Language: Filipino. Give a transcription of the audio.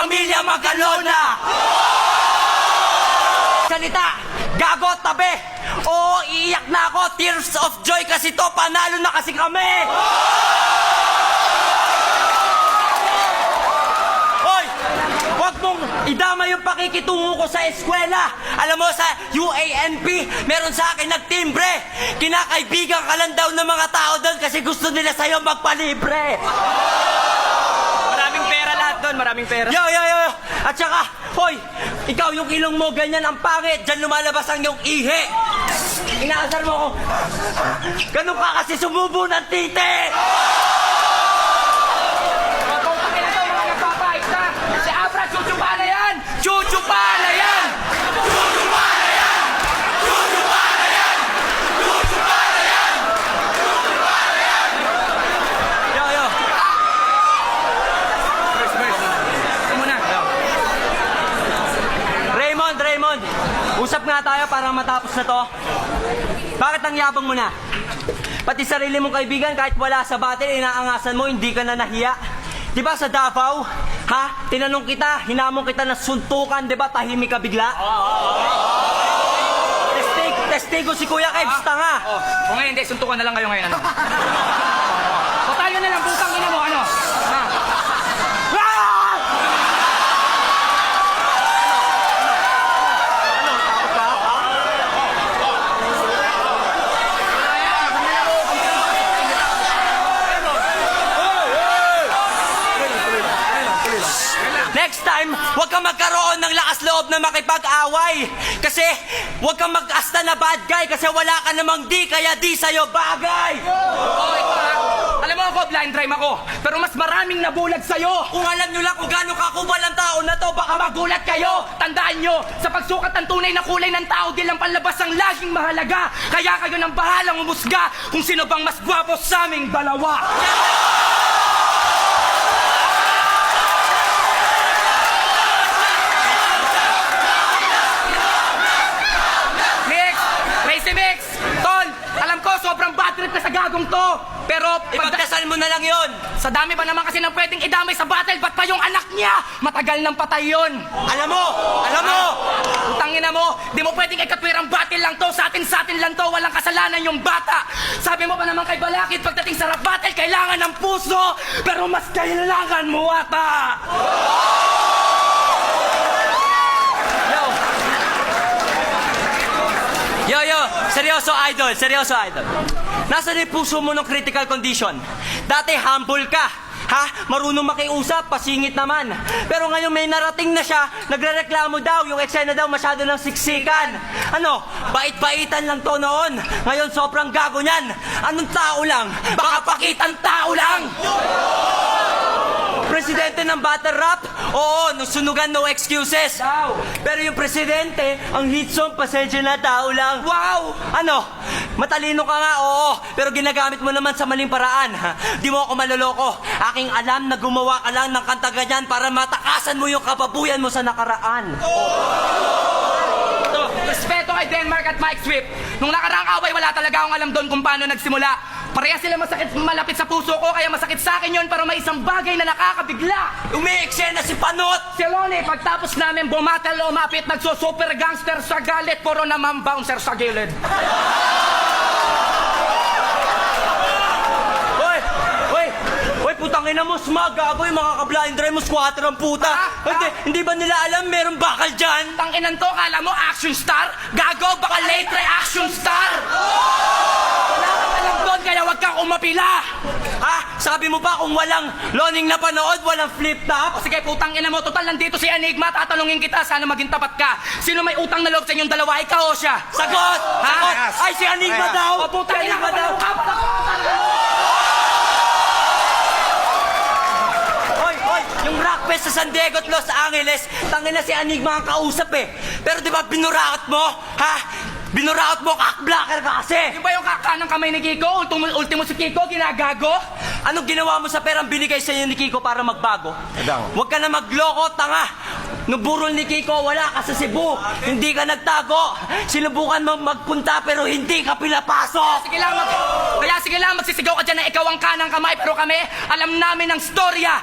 pamilya Magalona! Salita! Gago, tabi! Oo, iiyak na ako! Tears of joy kasi to! Panalo na kasi kami! Hoy! Huwag mong idama yung pakikitungo ko sa eskwela! Alam mo, sa UANP, meron sa akin nagtimbre! Kinakaibigan ka lang daw ng mga tao doon kasi gusto nila sa'yo magpalibre! Maraming pera lahat doon, maraming pera. Yo! At saka, hoy, ikaw yung ilong mo ganyan ang pangit. Diyan lumalabas ang iyong ihi. Inaasar mo ako. Ganun ka kasi sumubo ng titi. Magkutang ina to, mga nagpapait na. Si Abra, chuchupa na yan! Chuchupa na yan! Chuchupa na yan! Chuchupa na yan! Chuchupa na yan! Chuchupa na yan! Yo! Ito muna. Raymond, usap nga tayo para matapos na to. Bakit ang yabang mo na? Pati sarili mong kaibigan, kahit wala sa battle, inaangasan mo, hindi ka na nahiya. Diba sa Davao, ha? Tinanong kita, hinamon kita na suntukan, diba? Tahimik ka bigla? Testigo si Kuya Kebs, tanga. Kung ngayon, hindi, suntukan na lang kayo ngayon, ano? Total yun na lang, putang ina mo, ano? Ha? Ah! Next time, huwag kang magkaroon ng lakas loob na makipag-away. Kasi, huwag kang mag-asta na bad guy kasi wala ka namang di, kaya di sa'yo bagay. Oh, ito ha. Alam mo ako, blind drive ako. Pero mas maraming nabulag sa'yo. Kung alam nyo lang kung gano'ng kakubal ang tao na to, baka Magulat kayo! Tandaan nyo, sa pagsukat ng tunay na kulay ng tao, di lang panlabas ang laging mahalaga. Kaya kayo nang bahalang umusga kung sino bang mas gwapo sa aming dalawa. Mix! Tol, alam ko sobrang bad trip na sa gagong to. Pero ipagdasal mo na lang yon. sa dami ba naman kasi nang pwedeng idamay sa battle, ba't pa yung anak niya? Matagal nang patay yun. Alam mo! Utangin na mo, di mo pwedeng ikatwirang battle lang to. Sa atin lang to, walang kasalanan yung bata. Sabi mo pa naman kay Balakid, pagdating sa rap battle, kailangan ng puso. Pero mas kailangan mo ata. Yo, seryoso idol. Nasaan yung puso mo ng critical condition? Dati humble ka, ha? Marunong makiusap, pasingit naman. Pero ngayon may narating na siya, nagrereklamo daw, yung eksena daw masyado ng siksikan. Ano, bait-baitan lang to noon. Ngayon sobrang gago niyan. Anong tao lang? Baka pakitang tao lang! Presidente ng battle rap? Oo, nung sunugan, no excuses. Pero yung presidente, ang hit song, pasensya na, tao lang. Wow! Ano? Matalino ka nga, oo. Pero ginagamit mo naman sa maling paraan. Di mo ako maloloko. Aking alam na gumawa ka lang ng kanta ganyan para matakasan mo yung kababuyan mo sa nakaraan. Ito, respeto kay Denmark at Mike Swift. Nung nakaraang away, wala talaga akong alam doon kung paano nagsimula. Pareha sila malapit sa puso ko, kaya masakit sa akin yun, pero may isang bagay na nakakabigla. Umi-eksena si Panot! Si Ronnie, pagtapos namin bumatal o umapit, nagso-super gangster sa galit, puro naman bouncer sa gilid. Hoy, putangin na mo, smag, gago yung mga ka-blind drive mo, squatter ang puta. Hindi ba nila alam meron bakal dyan? Tanginan to, kala mo action star? Gago, baka late reaction star! Wala kang alam doon, kaya wag kang umapila! Ha? Sabi mo pa kung walang loning na panood, walang flip-top? O sige, putang ina mo, total nandito si Enigma, tatanungin kita, sana maging tapat ka. Sino may utang na loob sa inyong dalawa, ikaw o siya? Sagot! Ha? Ay, si Enigma daw! O putang ina ka daw! Hoy, yung rock fest sa San Diego at Los Angeles, tangin na si Enigma ang kausap eh. Pero di ba binurakot mo? Ha? Binurakot mo, cock-blocker ka kasi! Yung ba yung kakanang kamay ni Kiko? Ultimo si Kiko, ginagago? Anong ginawa mo sa perang binigay sa iyo ni Kiko para magbago? Huwag ka na magloko, tanga! Nung burol ni Kiko, wala ka sa Cebu. Hindi ka nagtago. Sinubukan mo magpunta pero hindi ka pinapasok. Kaya sige lang, magsisigaw ka dyan na ikaw ang kanang kamay, pero kami, alam namin ang storya.